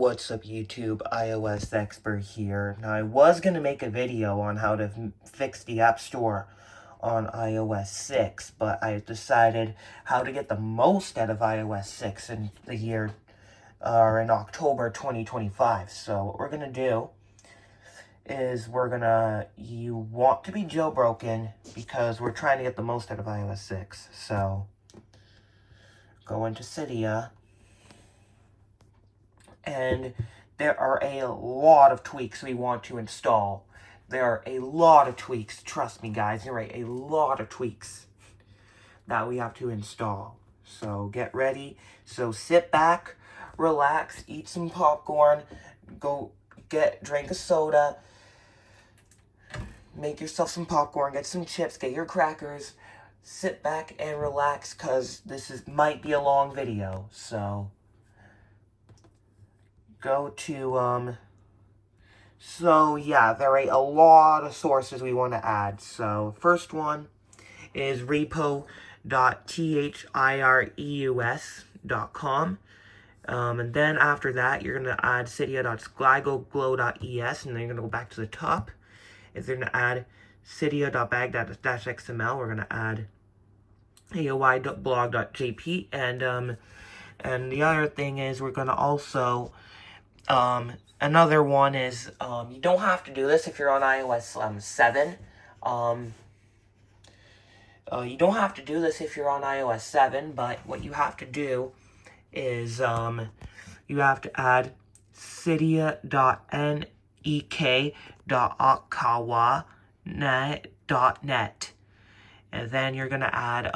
What's up YouTube, iOS expert here. Now I was going to make a video on how to fix the App Store on iOS 6, but I decided how to get the most out of iOS 6 in the year, in October 2025. So what we're going to do is you want to be jailbroken because we're trying to get the most out of iOS 6. So go into Cydia. And there are a lot of tweaks we want to install. There are a lot of tweaks. Trust me, guys. You're right. A lot of tweaks that we have to install. So get ready. So sit back, relax, eat some popcorn, drink a soda, make yourself some popcorn, get some chips, get your crackers, sit back and relax because might be a long video. So go to, so yeah, there are a lot of sources we want to add. So first one is repo.thireus.com. And then after that, you're going to add cydia.glygoglow.es, and then you're going to go back to the top. Is going to add cydia.bag-xml. We're going to add aoi.blog.jp, and the other thing is we're going to also another one is, you don't have to do this if you're on iOS 7. You don't have to do this if you're on iOS 7, but what you have to do is, you have to add cydia.nek.akawa.net. And then you're going to add,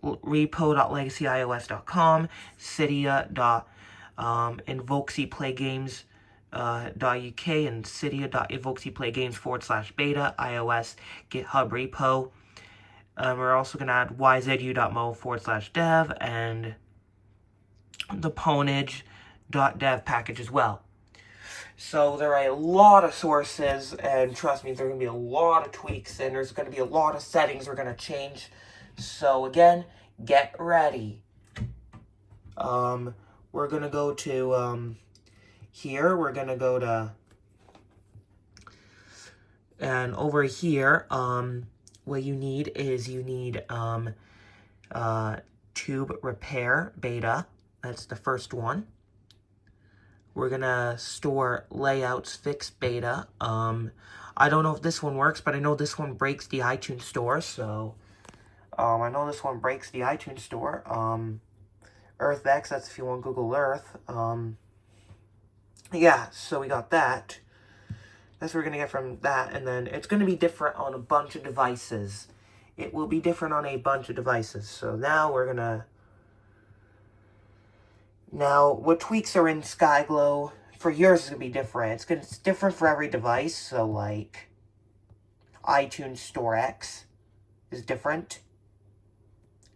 repo.legacyIOS.com, cydia.invokecplaygames.uk, and cydia.invokecplaygames/beta, iOS, GitHub repo. We're also going to add yzu.mo/dev and the ponage.dev package as well. So there are a lot of sources, and trust me, there are going to be a lot of tweaks, and there's going to be a lot of settings we're going to change. So again, get ready. We're going to go to, here, we're going to go to, and over here, what you need is tube repair beta. That's the first one. We're going to store layouts fix beta. I don't know if this one works, but I know this one breaks the iTunes store, so I know this one breaks the iTunes store. EarthX, that's if you want Google Earth. Yeah, so we got that. That's what we're going to get from that, and then it's going to be different on a bunch of devices. It will be different on a bunch of devices. So now we're going to... Now, what tweaks are in SkyGlow, for yours is going to be different. It's different for every device, so like iTunes Store X is different.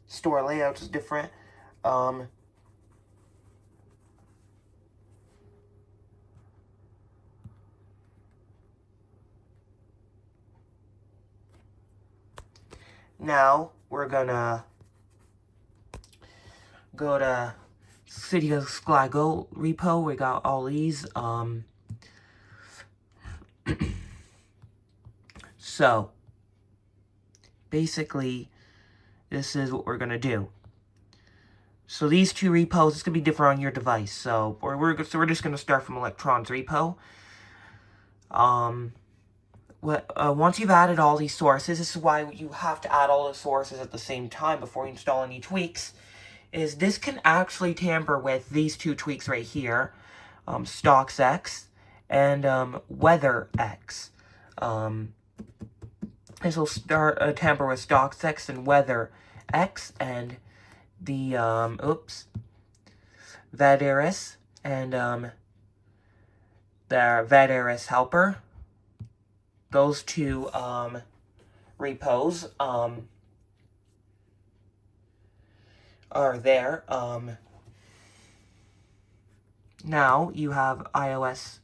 Store layout is different. Now, we're gonna go to Cydia's SkyGlow repo. We got all these. So, basically, this is what we're gonna do. So these two repos, it's gonna be different on your device. So we're just gonna start from Electron's repo. Once you've added all these sources, this is why you have to add all the sources at the same time before you install any tweaks, is this can actually tamper with these two tweaks right here, StocksX and WeatherX. This will tamper with StocksX and WeatherX and the, Vadaris and the Vadaris helper. Those two repos are there. Now you have iOS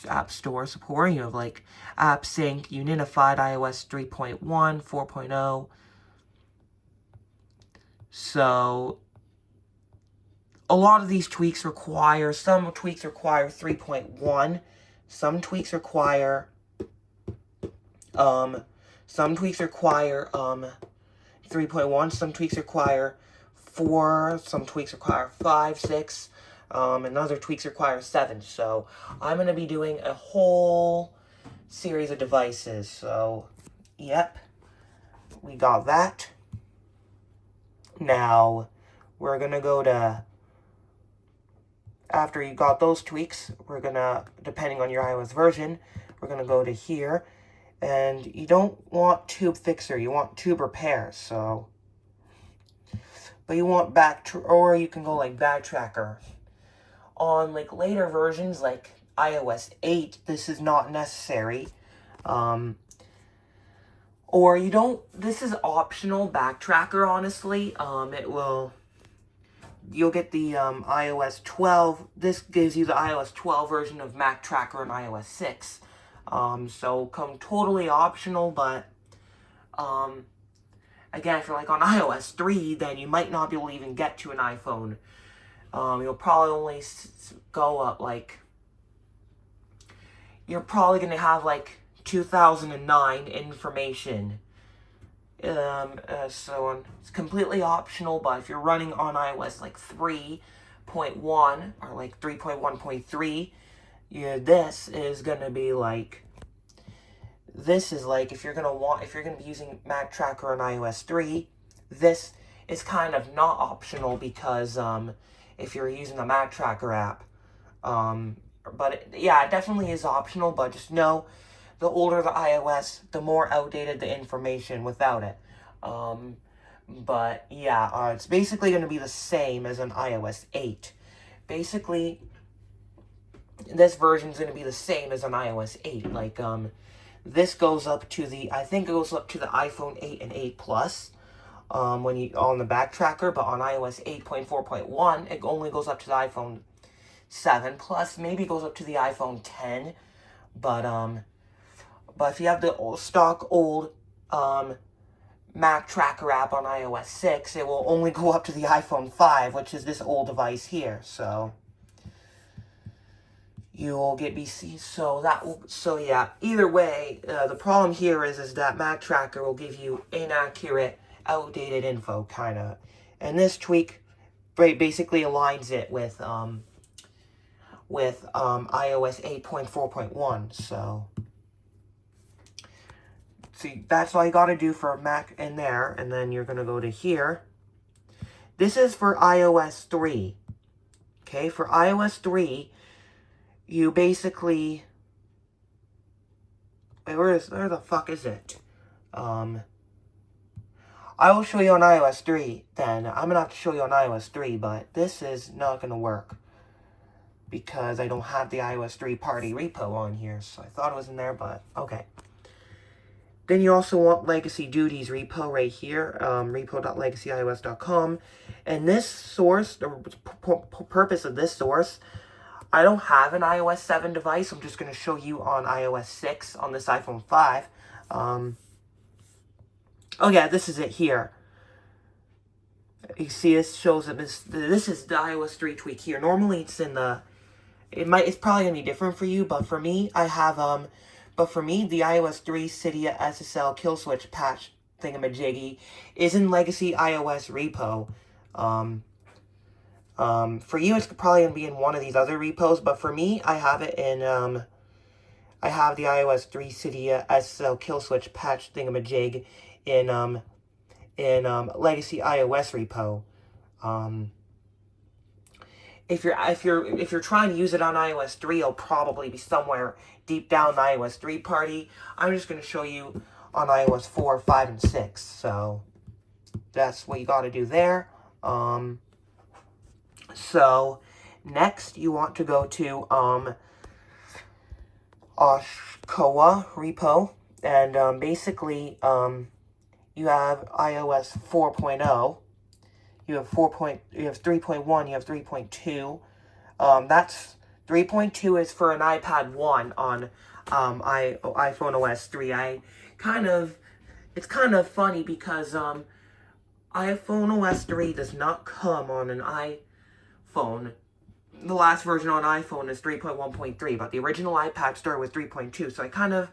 App Store support. You have like AppSync, Unified iOS 3.1, 4.0. So a lot of these tweaks require, some tweaks require 3.1, some tweaks require, some tweaks require, 3.1, some tweaks require 4, some tweaks require 5, 6, and other tweaks require 7. So I'm going to be doing a whole series of devices. So, yep, we got that. Now, we're going to go to, after you got those tweaks, we're going to, depending on your iOS version, we're going to go to here. And you don't want tube fixer, you want tube repair, so. But you want or you can go like backtracker. On like later versions, like iOS 8, this is not necessary. Or you don't, this is optional, backtracker, honestly. You'll get the iOS 12. This gives you the iOS 12 version of Mac Tracker and iOS 6. So come totally optional, but, again, if you're like on iOS 3, then you might not be able to even get to an iPhone. You'll probably only go up, like, you're probably going to have, like, 2009 information. So it's completely optional, but if you're running on iOS, like, 3.1 or, like, 3.1.3, this is going to be, like, this is like, if you're going to be using Mac Tracker on iOS 3, this is kind of not optional because, if you're using the Mac Tracker app, yeah, it definitely is optional, but just know, the older the iOS, the more outdated the information without it. But yeah, it's basically going to be the same as an iOS 8. Basically, this version is going to be the same as an iOS 8. Like, this goes up to I think it goes up to the iPhone 8 and 8 Plus, when you, on the backtracker, but on iOS 8.4.1, it only goes up to the iPhone 7 Plus, maybe it goes up to the iPhone 10, but if you have the stock old, Mac Tracker app on iOS 6, it will only go up to the iPhone 5, which is this old device here, so you will get BC, so yeah, either way, the problem here is that Mac Tracker will give you inaccurate, outdated info, kind of, and this tweak basically aligns it with iOS 8.4.1, so see, that's all you gotta do for Mac in there, and then you're gonna go to here. This is for iOS 3, okay, for iOS 3, you basically, wait, where the fuck is it? I will show you on iOS 3, then. I'm gonna have to show you on iOS 3, but this is not gonna work, because I don't have the iOS 3 party repo on here, so I thought it was in there, but, okay. Then you also want Legacy Duties repo right here, repo.legacyios.com, and this source, the purpose of this source, I don't have an iOS 7 device. I'm just going to show you on iOS 6 on this iPhone 5. Oh yeah, this is it here. You see, this shows that this is the iOS 3 tweak here. Normally, it's in the. It's probably gonna be different for you, but for me, I have But for me, the iOS 3 Cydia SSL kill switch patch thingamajiggy is in Legacy iOS repo. For you, it's probably going to be in one of these other repos, but for me, I have it in, I have the iOS 3 Cydia SSL kill switch patch thingamajig in Legacy iOS repo. If you're trying to use it on iOS 3, it'll probably be somewhere deep down the iOS 3 party. I'm just going to show you on iOS 4, 5, and 6. So that's what you got to do there. So next you want to go to Koa repo, and basically you have iOS 4.0. You have 3.1, you have 3.2. That's 3.2 is for an iPad 1 on iPhone OS 3. It's kind of funny because iPhone OS 3 does not come on an iPhone iPhone, the last version on iPhone is 3.1.3, but the original iPad Store was 3.2, so I kind of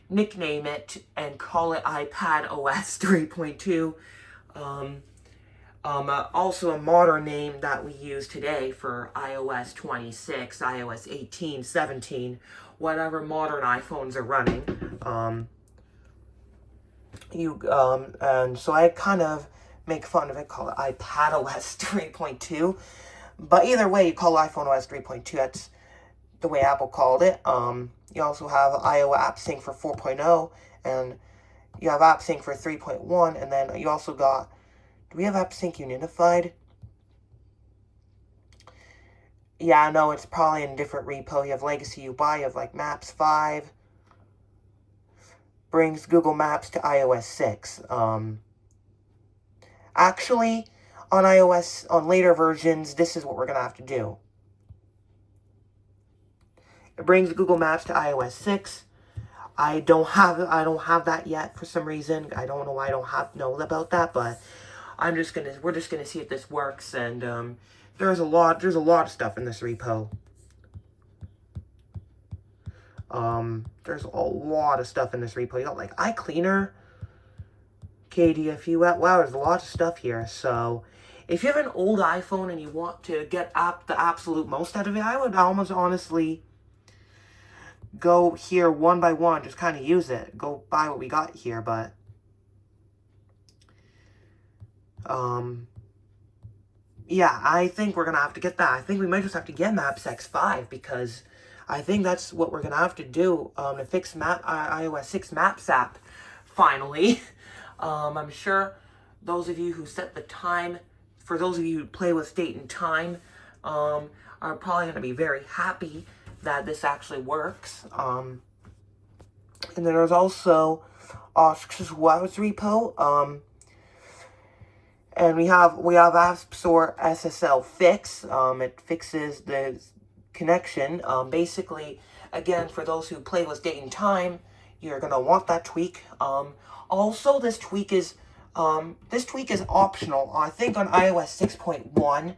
nickname it and call it iPad OS 3.2. Also a modern name that we use today for iOS 26, iOS 18, 17, whatever modern iPhones are running. And so I kind of make fun of it, call it iPad OS 3.2. But either way, you call iPhone OS 3.2, that's the way Apple called it. You also have iOS App Sync for 4.0, and you have App Sync for 3.1, and then you also got, do we have App Sync Unified? Yeah, no, it's probably in a different repo. You have Legacy UI, you have like Maps 5, brings Google Maps to iOS 6. Actually, on iOS, on later versions, this is what we're going to have to do. It brings Google Maps to iOS 6. I don't have that yet for some reason. I don't know why I don't know about that, but we're just gonna see if this works. And there's a lot of stuff in this repo. There's a lot of stuff in this repo. You got like iCleaner, KDFU. Wow, there's a lot of stuff here. So if you have an old iPhone and you want to get the absolute most out of it, I would almost honestly go here one by one, just kind of use it. Go buy what we got here, but yeah, I think we're gonna have to get that. I think we might just have to get Maps X5, because I think that's what we're gonna have to do to fix iOS 6 Maps app finally. I'm sure those of you who set the time, for those of you who play with date and time, are probably gonna be very happy that this actually works. And then there's also Oscar's Web's repo. And we have App Store SSL fix. It fixes the connection. Basically, again, for those who play with date and time, you're gonna want that tweak. Also, this tweak is optional. I think on iOS 6.1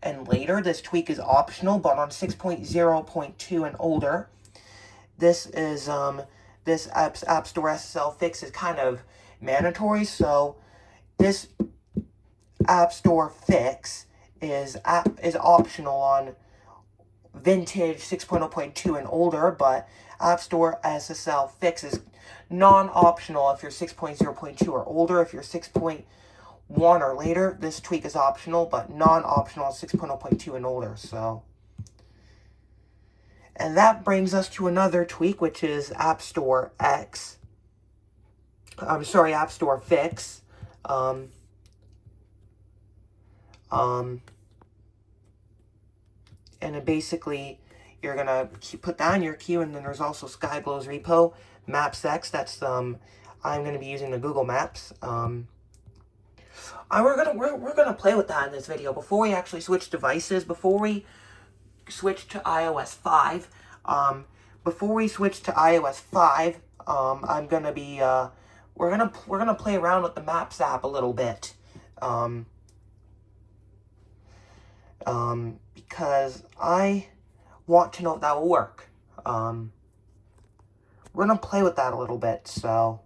and later, this tweak is optional, but on 6.0.2 and older, this App Store SSL fix is kind of mandatory. So this App Store fix is optional on vintage 6.0.2 and older, but App Store SSL fix is non-optional if you're 6.0.2 or older. If you're 6.1 or later, this tweak is optional, but non-optional 6.0.2 and older. So, and that brings us to another tweak, which is App Store X. App Store fix. And then basically, you're gonna put down your queue, and then there's also Skyglow's repo, Maps X. That's I'm gonna be using the Google Maps. We're gonna play with that in this video before we actually switch devices. Before we switch to iOS 5. Before we switch to iOS 5, I'm gonna be we're gonna play around with the Maps app a little bit. Because I want to know if that will work. We're gonna play with that a little bit. So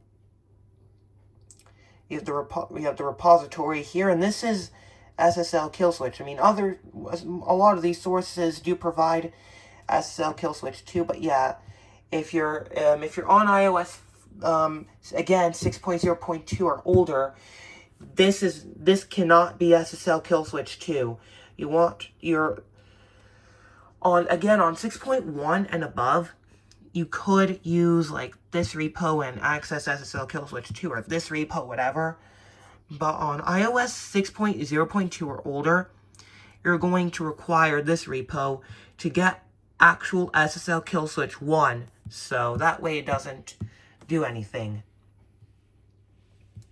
we have the repository here, and this is SSL kill switch. I mean, a lot of these sources do provide SSL kill switch too, but yeah, if you're on iOS again 6.0.2 or older, this cannot be SSL kill switch 2. You're on 6.1 and above, you could use like this repo and access SSL kill switch 2, or this repo, whatever. But on iOS 6.0.2 or older, you're going to require this repo to get actual SSL kill switch 1. So that way it doesn't do anything.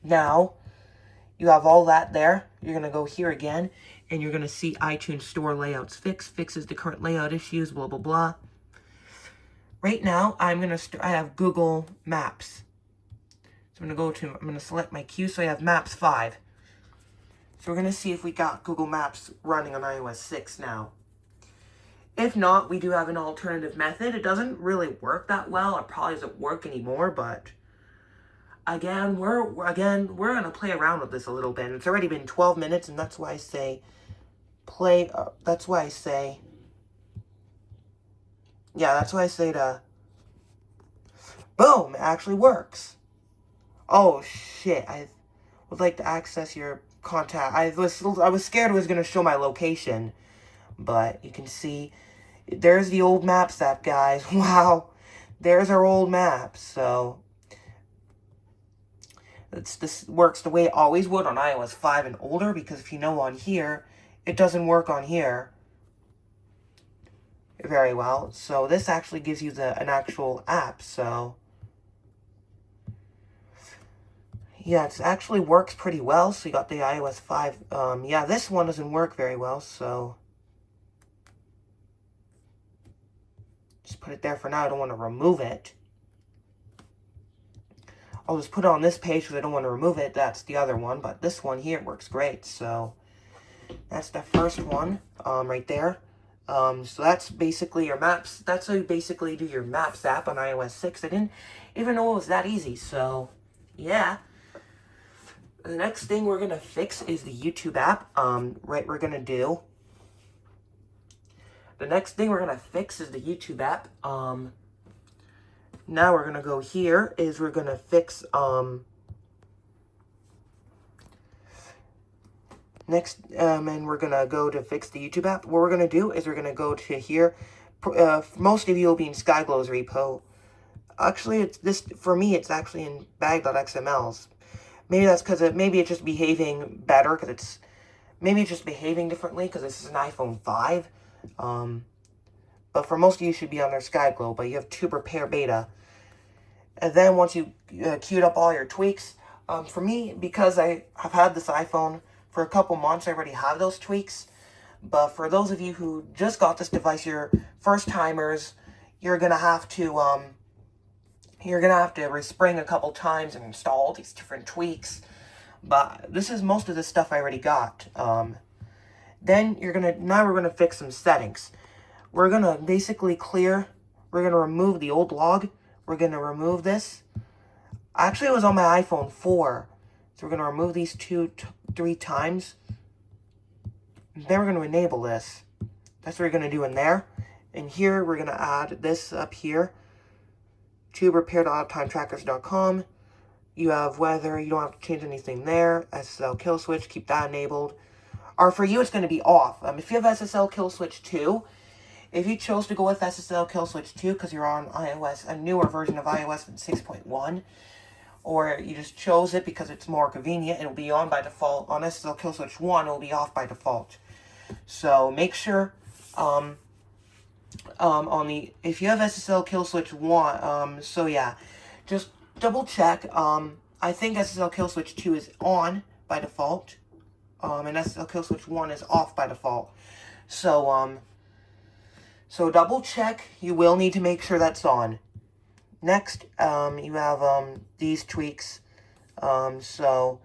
Now, you have all that there. You're going to go here again, and you're going to see iTunes Store layouts fixes the current layout issues, blah, blah, blah. Right now, I have Google Maps. So I'm going to select my queue, so I have Maps 5. So we're going to see if we got Google Maps running on iOS 6 now. If not, we do have an alternative method. It doesn't really work that well. It probably doesn't work anymore, but again, we're going to play around with this a little bit. It's already been 12 minutes, and that's why I say that's why I say to boom, it actually works. Oh shit, I would like to access your contact. I was scared it was going to show my location, but you can see there's the old Maps app, guys. Wow, there's our old maps. So this works the way it always would on iOS 5 and older, because if you know on here, it doesn't work on here very well. So this actually gives you an actual app. So yeah, it actually works pretty well. So you got the iOS 5. Yeah, this one doesn't work very well, so just put it there for now. I don't want to remove it. I'll just put it on this page because I don't want to remove it. That's the other one, but this one here works great. So that's the first one right there. So that's basically your maps. That's how you basically do your Maps app on iOS 6. I didn't even know it was that easy. So yeah. The next thing we're going to fix is the YouTube app. The next thing we're going to fix is the YouTube app. Now we're going to go here, is we're going to fix, and we're going to go to fix the YouTube app. What we're going to do is we're going to go to here. Most of you will be in Skyglow's repo. Actually, for me, it's actually in bag.xml's. Maybe that's because maybe it's just behaving better, maybe it's just behaving differently because this is an iPhone 5. But for most of you, should be on their Skyglow, but you have to prepare beta. And then once you queued up all your tweaks, for me, because I have had this iPhone for a couple months, I already have those tweaks. But for those of you who just got this device, you're first timers, you're gonna have to respring a couple times and install all these different tweaks. But this is most of the stuff I already got. Then now we're gonna fix some settings. We're gonna basically we're gonna remove the old log. We're gonna remove this. Actually, it was on my iPhone 4. So we're gonna remove these 3 times. And then we're gonna enable this. That's what we're gonna do in there. And here, we're gonna add this up here. To repair.timetrackers.com. You have weather, you don't have to change anything there. SSL kill switch, keep that enabled. Or for you, it's going to be off. If you have SSL kill switch 2, if you chose to go with SSL kill switch 2 because you're on iOS, a newer version of iOS than 6.1, or you just chose it because it's more convenient, it'll be on by default. On SSL kill switch 1, it'll be off by default. So make sure if you have SSL kill switch 1, so yeah, just double check. I think SSL kill switch 2 is on by default, and SSL kill switch 1 is off by default. So so double check. You will need to make sure that's on. Next, you have these tweaks. So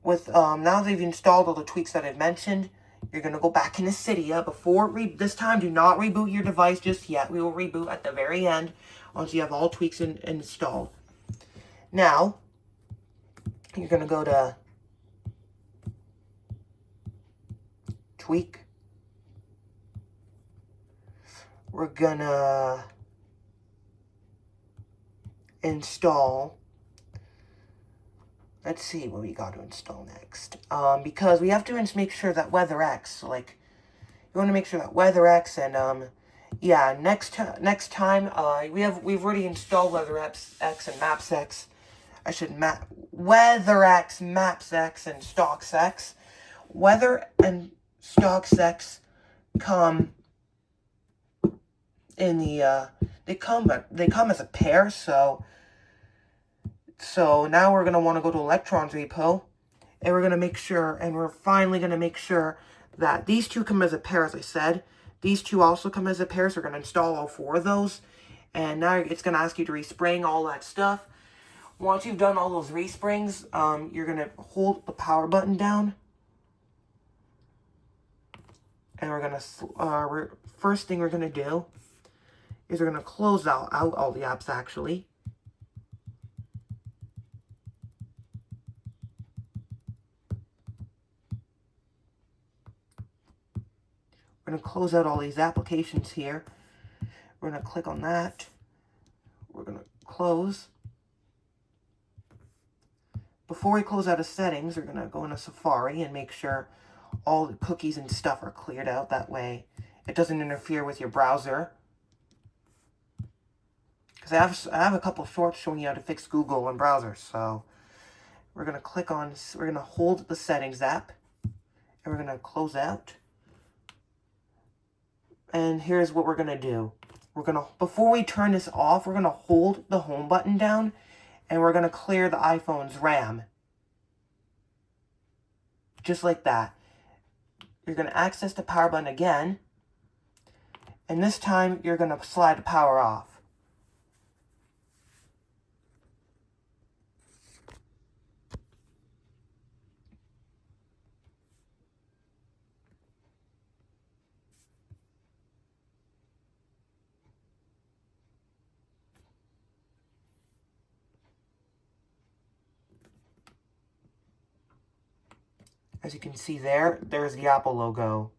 with now that you've installed all the tweaks that I've mentioned, you're going to go back into Cydia. This time, do not reboot your device just yet. We will reboot at the very end once you have all tweaks installed. Now, you're going to go to Tweak. We're going to install. Let's see what we got to install next. Because we have to make sure that WeatherX, you want to make sure that WeatherX and, yeah, next time, we've already installed WeatherX and MapsX. WeatherX, MapsX, and StocksX. Weather and StocksX come in the, they come as a pair, so now we're going to want to go to Electron's repo, and we're going to make sure, and we're finally going to make sure that these two come as a pair, as I said. These two also come as a pair, so we're going to install all 4 of those. And now it's going to ask you to respring all that stuff. Once you've done all those resprings, you're going to hold the power button down. And we're gonna, first thing we're gonna do is we're gonna close out all the apps actually. We're gonna close out all these applications here. We're gonna click on that. We're gonna close. Before we close out of settings, we're gonna go into Safari and make sure all the cookies and stuff are cleared out. That way it doesn't interfere with your browser. Because I have a couple shorts showing you how to fix Google and browsers. So we're gonna we're gonna hold the settings app, and we're gonna close out. And here's what we're gonna do. Before we turn this off, we're gonna hold the home button down, and we're gonna clear the iPhone's RAM. Just like that. You're gonna access the power button again, and this time you're gonna slide the power off. As you can see there's the Apple logo.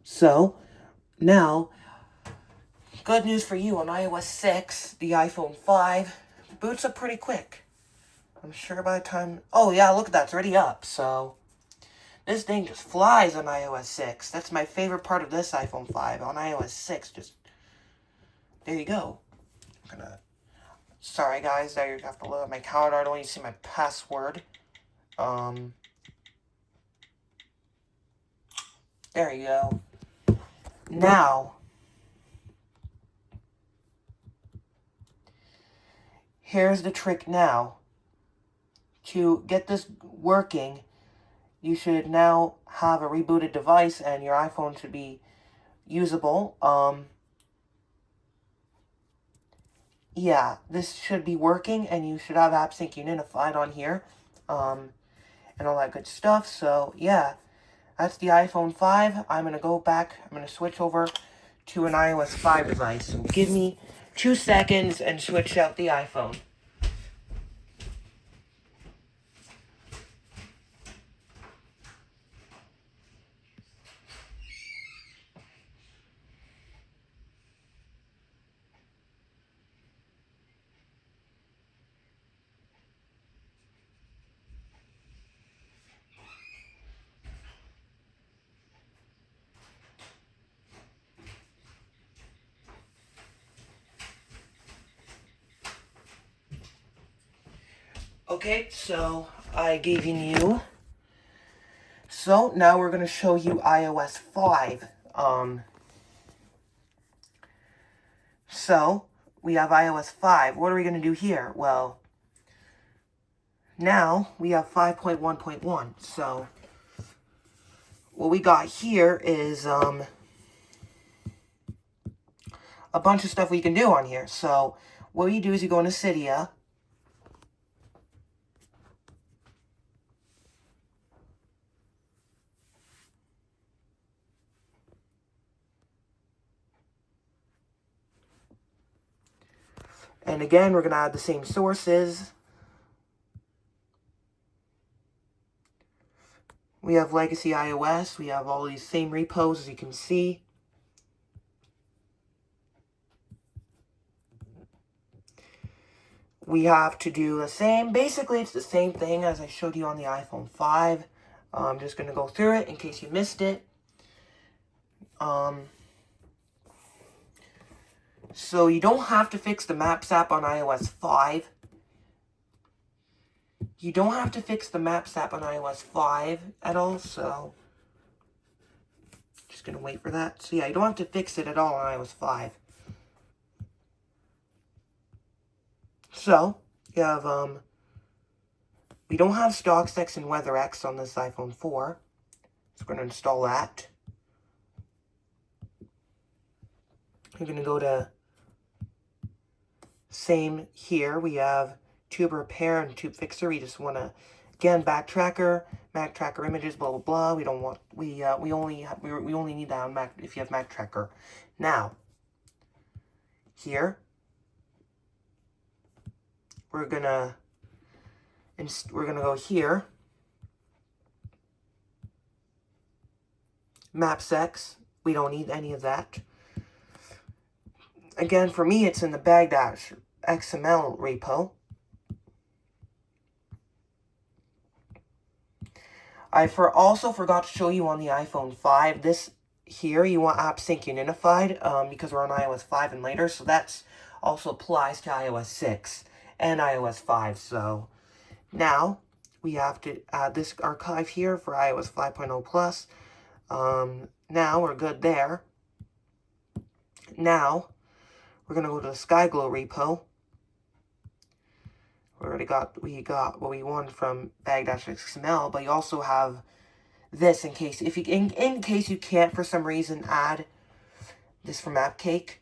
So, now, good news for you, on iOS 6, the iPhone 5 boots up pretty quick. I'm sure by the time... Oh yeah, look at that, it's already up, so... This thing just flies on iOS 6. That's my favorite part of this iPhone 5. On iOS 6, just... There you go. I'm gonna... Sorry guys, there you have to look at my calendar. I don't want you to see my password. There you go. Now, here's the trick now. To get this working, you should now have a rebooted device and your iPhone should be usable. Yeah, this should be working and you should have AppSync Unified on here. And all that good stuff. So, yeah, that's the iPhone 5. I'm going to go back. I'm going to switch over to an iOS 5 device. So give me 2 seconds and switch out the iPhone. Okay, so I gave you new. So now we're going to show you iOS 5. So we have iOS 5. What are we going to do here? Well, now we have 5.1.1. So what we got here is a bunch of stuff we can do on here. So what you do is you go into Cydia. And again, we're going to add the same sources. We have Legacy iOS. We have all these same repos, as you can see. We have to do the same. Basically, it's the same thing as I showed you on the iPhone 5. I'm just going to go through it in case you missed it. So you don't have to fix the Maps app on iOS 5. You don't have to fix the Maps app on iOS 5 at all, so... Just going to wait for that. So yeah, you don't have to fix it at all on iOS 5. So, you have, we don't have StockX and WeatherX on this iPhone 4. So we're going to install that. You're going to go to same here. We have Tube Repair and Tube Fixer. We just want to Again, backtracker, Mac tracker images, blah blah blah. We don't want we only need that on Mac if you have Mac tracker. Now, here we're gonna go here. Mapsex. We don't need any of that. Again, for me, it's in the bag-XML repo. I also forgot to show you on the iPhone 5, this here, you want App Sync Unified, because we're on iOS 5 and later, so that also applies to iOS 6 and iOS 5, so now we have to add this archive here for iOS 5.0 Plus. Now we're good there. Now, we're going to go to the SkyGlow repo. We got what we want from bag-XML, but you also have this in case in case you can't for some reason add this from AppCake.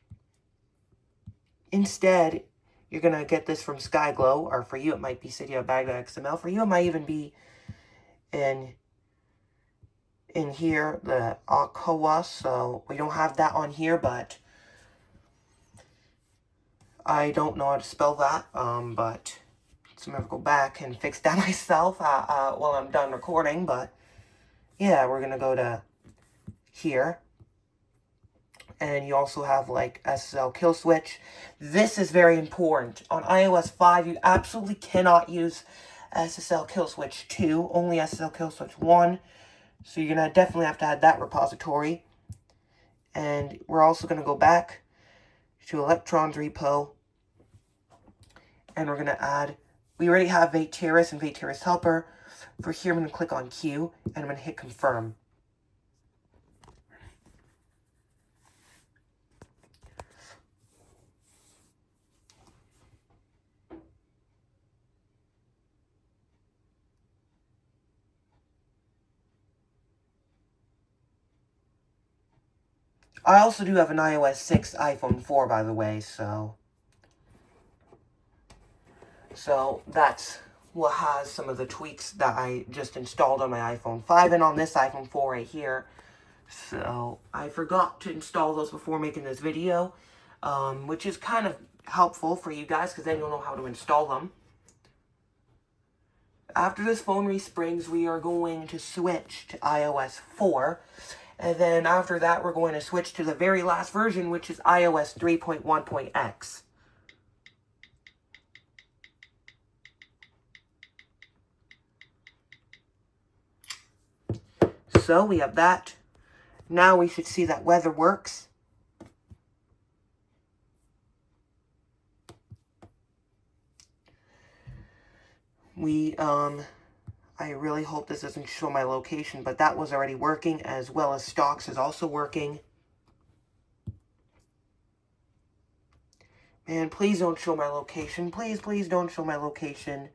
Instead, you're gonna get this from SkyGlow, or for you it might be Cydia bag.xml. For you it might even be in here, the Akawa, so we don't have that on here, but I don't know how to spell that, but so I'm gonna go back and fix that myself while I'm done recording, but yeah, we're gonna go to here. And you also have like SSL kill switch. This is very important. On iOS 5, you absolutely cannot use SSL kill switch 2, only SSL kill switch 1. So you're gonna definitely have to add that repository. And we're also gonna go back to Electrons repo. And we're gonna add, we already have Vateris and Vateris helper. For here, I'm gonna click on Q and I'm gonna hit confirm. I also do have an iOS 6 iPhone 4, by the way, so that's what has some of the tweaks that I just installed on my iPhone 5 and on this iPhone 4 right here. So I forgot to install those before making this video, which is kind of helpful for you guys because then you'll know how to install them. After this phone resprings, we are going to switch to iOS 4. And then after that, we're going to switch to the very last version, which is iOS 3.1.x. So we have that. Now we should see that weather works. I really hope this doesn't show my location, but that was already working, as well as stocks is also working. Man, please don't show my location. Please, please don't show my location.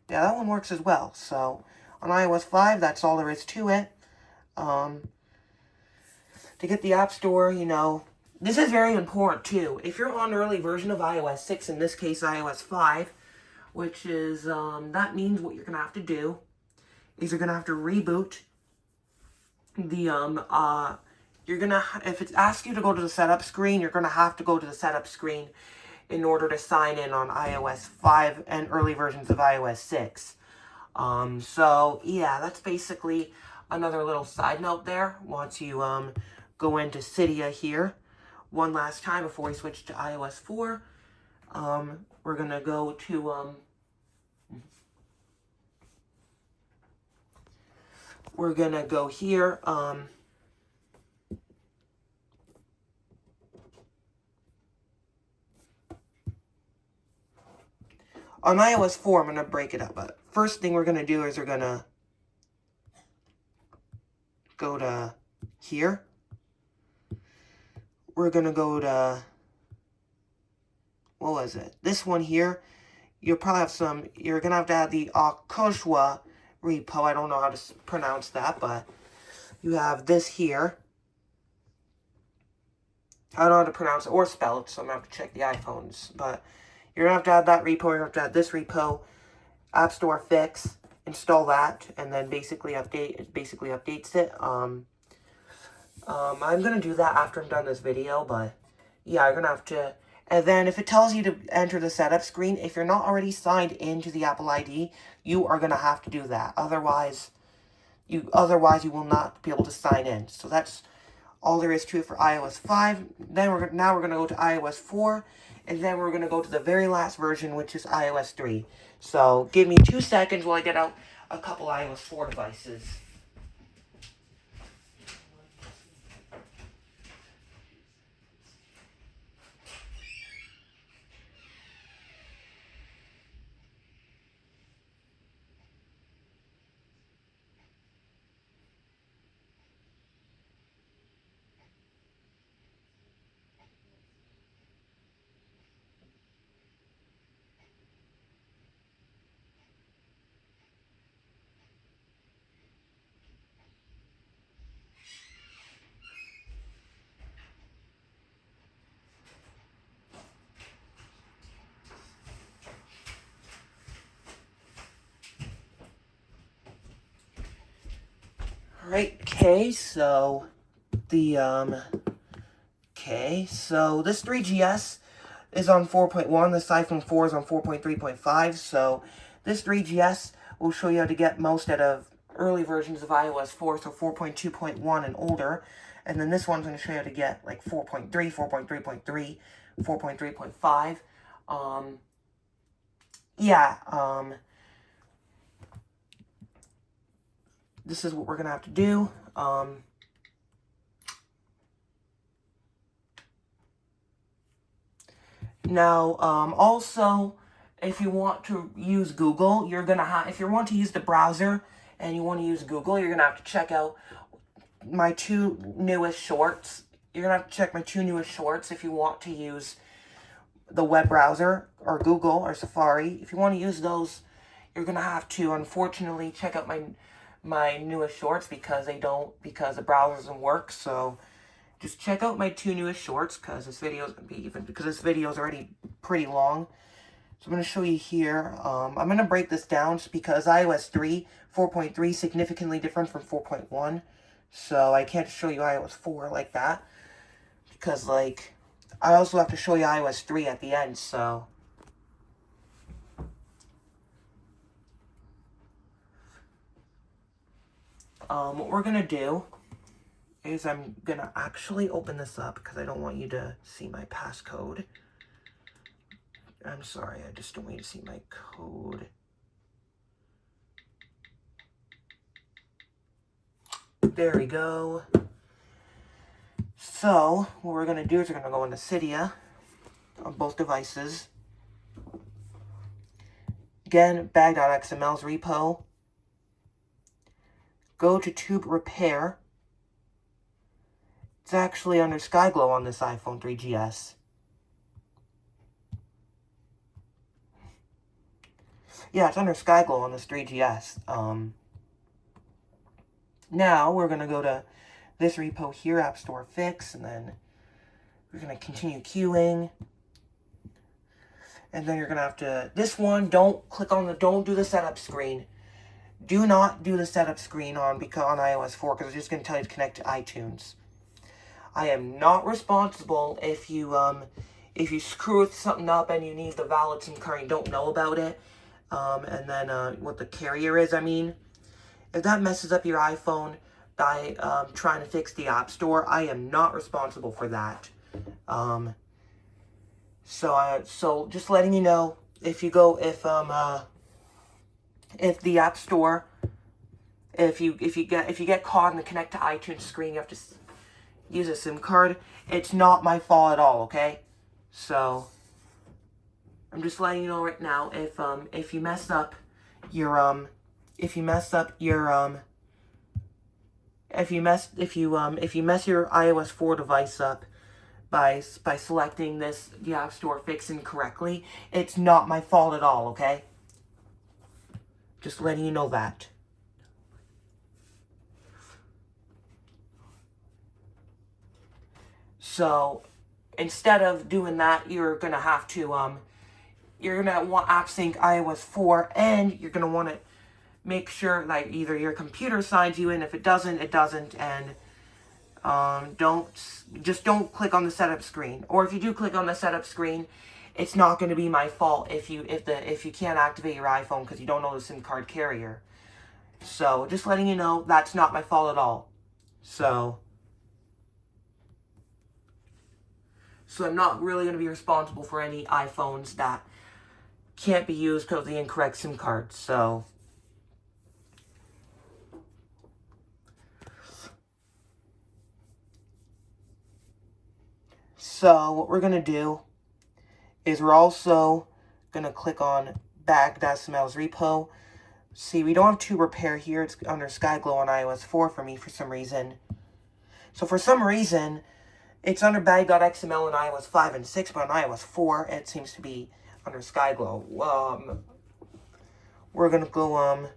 Yeah, that one works as well. So, on iOS 5, that's all there is to it. To get the App Store, you know, this is very important, too. If you're on an early version of iOS 6, in this case, iOS 5, which is, that means what you're going to have to do is you're going to have to reboot the, if it asks you to go to the setup screen, you're going to have to go to the setup screen in order to sign in on iOS 5 and early versions of iOS 6. So, yeah, that's basically another little side note there. Once you, go into Cydia here, one last time before we switch to iOS 4, we're going to go to, we're going to go here, on iOS 4, I'm going to break it up. But first thing we're going to do is we're going to go to here. We're going to go to, what was it? This one here. You'll probably have some, you're going to have to add the Akoshwa repo. I don't know how to pronounce that, but you have this here. I don't know how to pronounce it or spell it, so I'm going to have to check the iPhones. But you're going to have to add that repo. You're going to have to add this repo, App Store fix, install that, and then basically updates it. I'm gonna do that after I'm done this video, but yeah, you're gonna have to. And then if it tells you to enter the setup screen, if you're not already signed into the Apple ID, you are gonna have to do that. Otherwise you will not be able to sign in. So that's all there is to it for iOS 5. Then now we're gonna go to iOS 4, and then we're gonna go to the very last version, which is iOS 3. So give me 2 seconds while I get out a couple iOS 4 devices. Alright, so this 3GS is on 4.1, this iPhone 4 is on 4.3.5, so this 3GS will show you how to get most out of early versions of iOS 4, so 4.2.1 and older, and then this one's going to show you how to get like 4.3, 4.3.3, 4.3.5, this is what we're going to have to do. Also, if you want to use Google, if you want to use the browser and you want to use Google, you're going to have to check out my 2 newest shorts. You're going to have to check my 2 newest shorts if you want to use the web browser or Google or Safari. If you want to use those, you're going to have to, unfortunately, check out my newest shorts because the browser doesn't work. So just check out my 2 newest shorts because this video is already pretty long. So I'm going to show you here. I'm going to break this down just because iOS 3, 4.3 is significantly different from 4.1. So I can't show you iOS 4 like that because I also have to show you iOS 3 at the end. So what we're going to do is I'm going to actually open this up because I don't want you to see my passcode. I'm sorry, I just don't want you to see my code. There we go. So, what we're going to do is we're going to go into Cydia on both devices. Again, bag.xml's repo. Go to tube repair. It's actually under SkyGlow on this iPhone 3GS. Yeah, it's under SkyGlow on this 3GS. Now, we're going to go to this repo here, App Store Fix, and then we're going to continue queuing. And then you're going to have to, this one, don't do the setup screen. Do not do the setup screen on iOS 4 because it's just going to tell you to connect to iTunes. I am not responsible if you screw something up and you need the valid SIM card and you don't know about it. And then what the carrier is, if that messes up your iPhone by trying to fix the App Store, I am not responsible for that. So just letting you know, if the App Store, if you get caught in the connect to iTunes screen, you have to use a SIM card. It's not my fault at all, okay? So I'm just letting you know right now, if you mess up your iOS 4 device up by selecting the App Store fix incorrectly, it's not my fault at all, okay? Just letting you know that. So instead of doing that, you're gonna want AppSync iOS 4, and you're gonna want it make sure like either your computer signs you in. If it doesn't, it doesn't, and don't click on the setup screen. Or if you do click on the setup screen, it's not going to be my fault if you can't activate your iPhone because you don't know the SIM card carrier. So just letting you know, that's not my fault at all. So I'm not really going to be responsible for any iPhones that can't be used because of the incorrect SIM card. So what we're going to do is we're also going to click on back.sml's repo. See, we don't have to repair here. It's under SkyGlow on iOS 4 for me for some reason. So for some reason, it's under bag.xml on iOS 5 and 6, but on iOS 4, it seems to be under SkyGlow. We're going to go,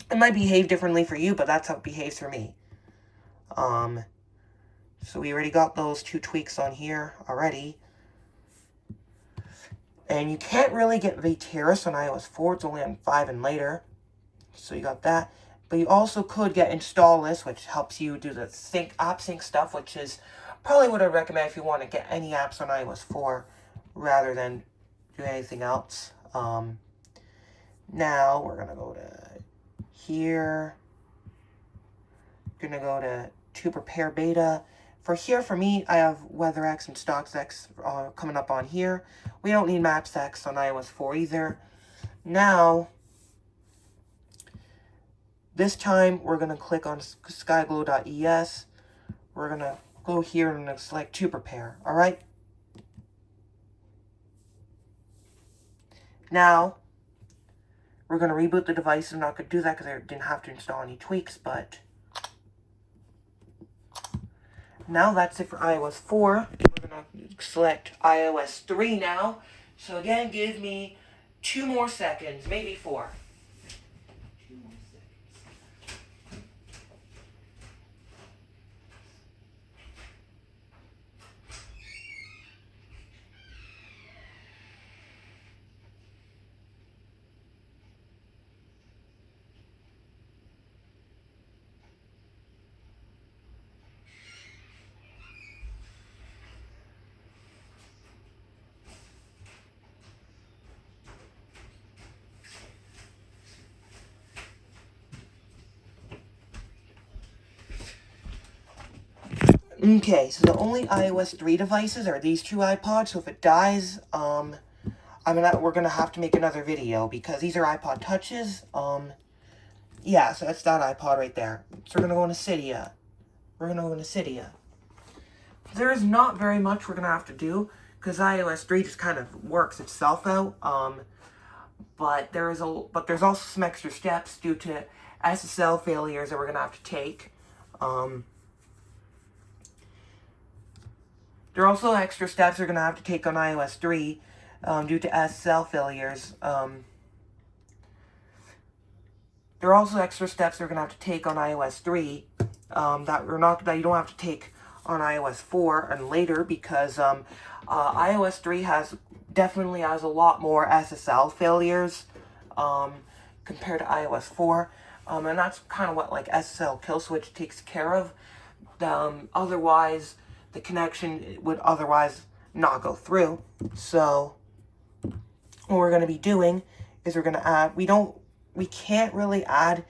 it might behave differently for you, but that's how it behaves for me. So we already got those 2 tweaks on here already. And you can't really get Vaterus on iOS 4. It's only on 5 and later. So you got that. But you also could get Install List, which helps you do the app sync stuff, which is probably what I recommend if you want to get any apps on iOS 4 rather than do anything else. Now we're going to go to here. Going to go to prepare beta. For here, for me, I have WeatherX and StocksX coming up on here. We don't need MapsX on iOS 4 either. Now, this time, we're going to click on skyglow.es. We're going to go here and select to prepare, all right? Now, we're going to reboot the device. I'm not going to do that because I didn't have to install any tweaks, but now that's it for iOS 4. We're going to select iOS 3 now. So again, give me 2 more seconds, maybe 4. 2 more seconds. Okay, so the only iOS 3 devices are these 2 iPods. So if it dies, we're gonna have to make another video because these are iPod Touches. Yeah, so that's that iPod right there. So we're gonna go into Cydia. There is not very much we're gonna have to do because iOS 3 just kind of works itself out. But there's also some extra steps due to SSL failures that we're gonna have to take. There are also extra steps we're going to have to take on iOS 3 due to SSL failures. There are also extra steps we're going to have to take on iOS 3 that you don't have to take on iOS 4 and later because iOS 3 definitely has a lot more SSL failures compared to iOS 4. And that's kind of what like SSL kill switch takes care of. Otherwise, the connection would otherwise not go through. So what we're going to be doing is we're going to add, we can't really add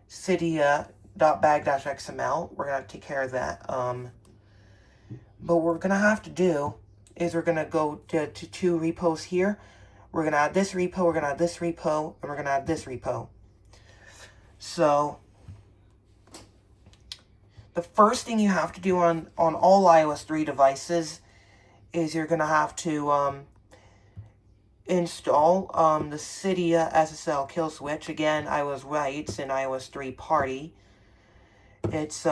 Cydia.bag-xml. We're going to have to take care of that. But what we're going to have to do is we're going to go to 2 repos here. We're going to add this repo, we're going to add this repo, and we're going to add this repo. So the first thing you have to do on all iOS 3 devices is you're going to have to install the Cydia SSL kill switch. Again, I was right, it's in iOS 3 Party. It's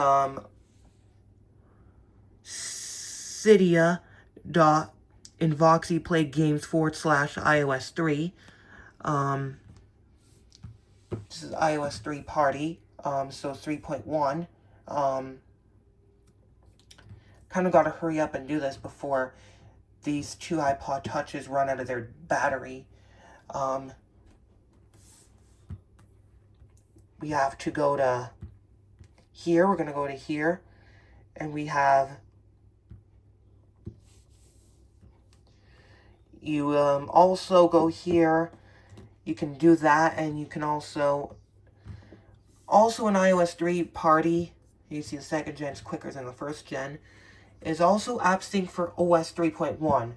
Cydia.invoxyplaygames/iOS 3. This is iOS 3 Party, so 3.1. Kind of got to hurry up and do this before these 2 iPod Touches run out of their battery. we have to go to here. We're going to go to here. And we have, you also go here. You can do that, and you can also in iOS 3 party, you see the second gen is quicker than the first gen, is also AppSync for OS 3.1.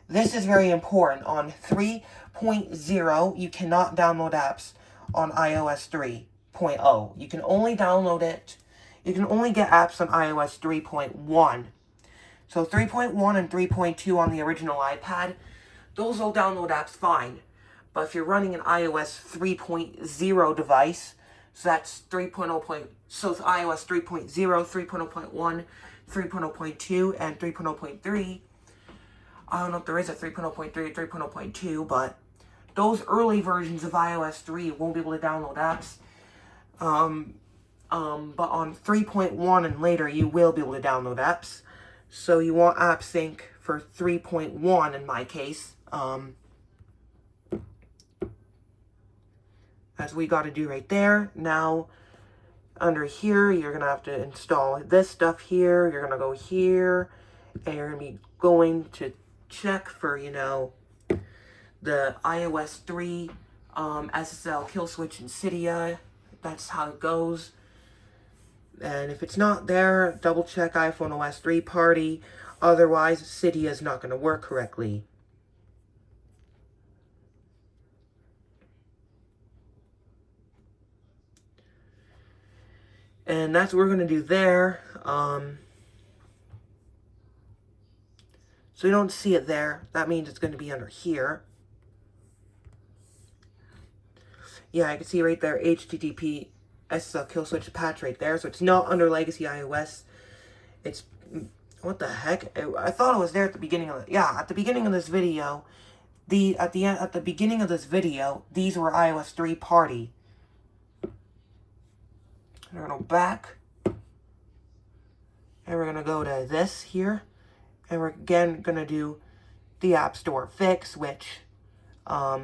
This is very important. On 3.0, you cannot download apps on iOS 3.0. You can only download it, you can only get apps on iOS 3.1. So 3.1 and 3.2 on the original iPad, those will download apps fine. But if you're running an iOS 3.0 device, so that's 3.0. So it's iOS 3.0, 3.0.1, 3.0.2, and 3.0.3. I don't know if there is a 3.0.3 or 3.0.2, but those early versions of iOS 3 won't be able to download apps. But on 3.1 and later, you will be able to download apps. So you want AppSync for 3.1 in my case. As we got to do right there. Now, under here, you're going to have to install this stuff here. You're going to go here, and you're going to be going to check for, you know, the iOS 3 SSL kill switch and Cydia. That's how it goes. And if it's not there, double check iPhone OS 3 party. Otherwise, Cydia is not going to work correctly. And that's what we're going to do there. So you don't see it there. That means it's going to be under here. Yeah, I can see right there, HTTP SSL kill switch patch right there. So it's not under legacy iOS. It's, what the heck? I thought it was there at the beginning of at the beginning of this video. At the beginning of this video, these were iOS 3 party. We're going to go back, and we're going to go to this here, and we're again going to do the App Store fix, which AOI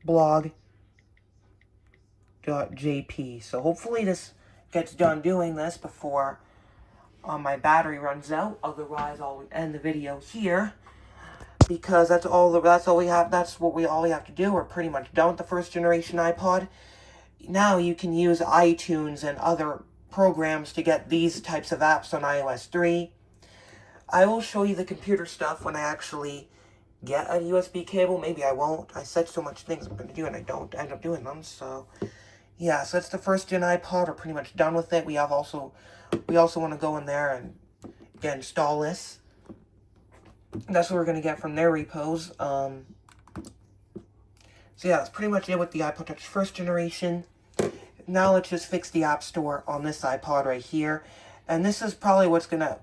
blog.jp. So hopefully this gets done doing this before my battery runs out. Otherwise, I'll end the video here, because that's all we have. That's all we have to do. We're pretty much done with the first generation iPod. Now you can use iTunes and other programs to get these types of apps on iOS 3. I will show you the computer stuff when I actually get a USB cable. Maybe I won't. I said so much things I'm going to do and I don't end up doing them. So yeah, so that's the first gen iPod. We're pretty much done with it. We also want to go in there and install this. That's what we're going to get from their repos. So yeah, that's pretty much it with the iPod Touch first generation. Now let's just fix the App Store on this iPod right here. And this is probably what's going to end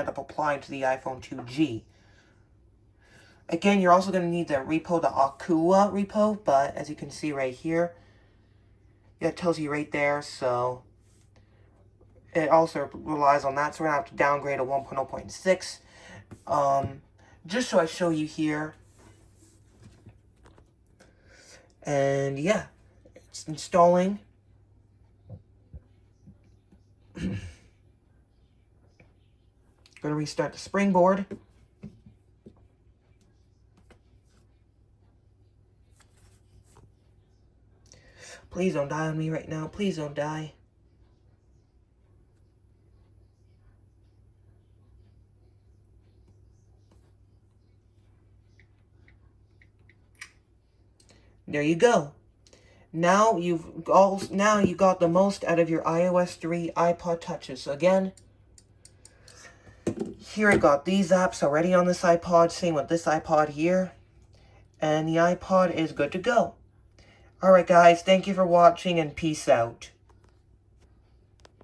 up applying to the iPhone 2G. Again, you're also going to need the repo, the Akua repo, but as you can see right here, it tells you right there, so it also relies on that, so we're going to have to downgrade to 1.0.6, just so I show you here. And yeah, it's installing. Going to restart the springboard. Please don't die on me right now. Please don't die. There you go. Now you got the most out of your iOS 3 iPod Touches. So again, here I got these apps already on this iPod. Same with this iPod here. And the iPod is good to go. Alright guys, thank you for watching and peace out.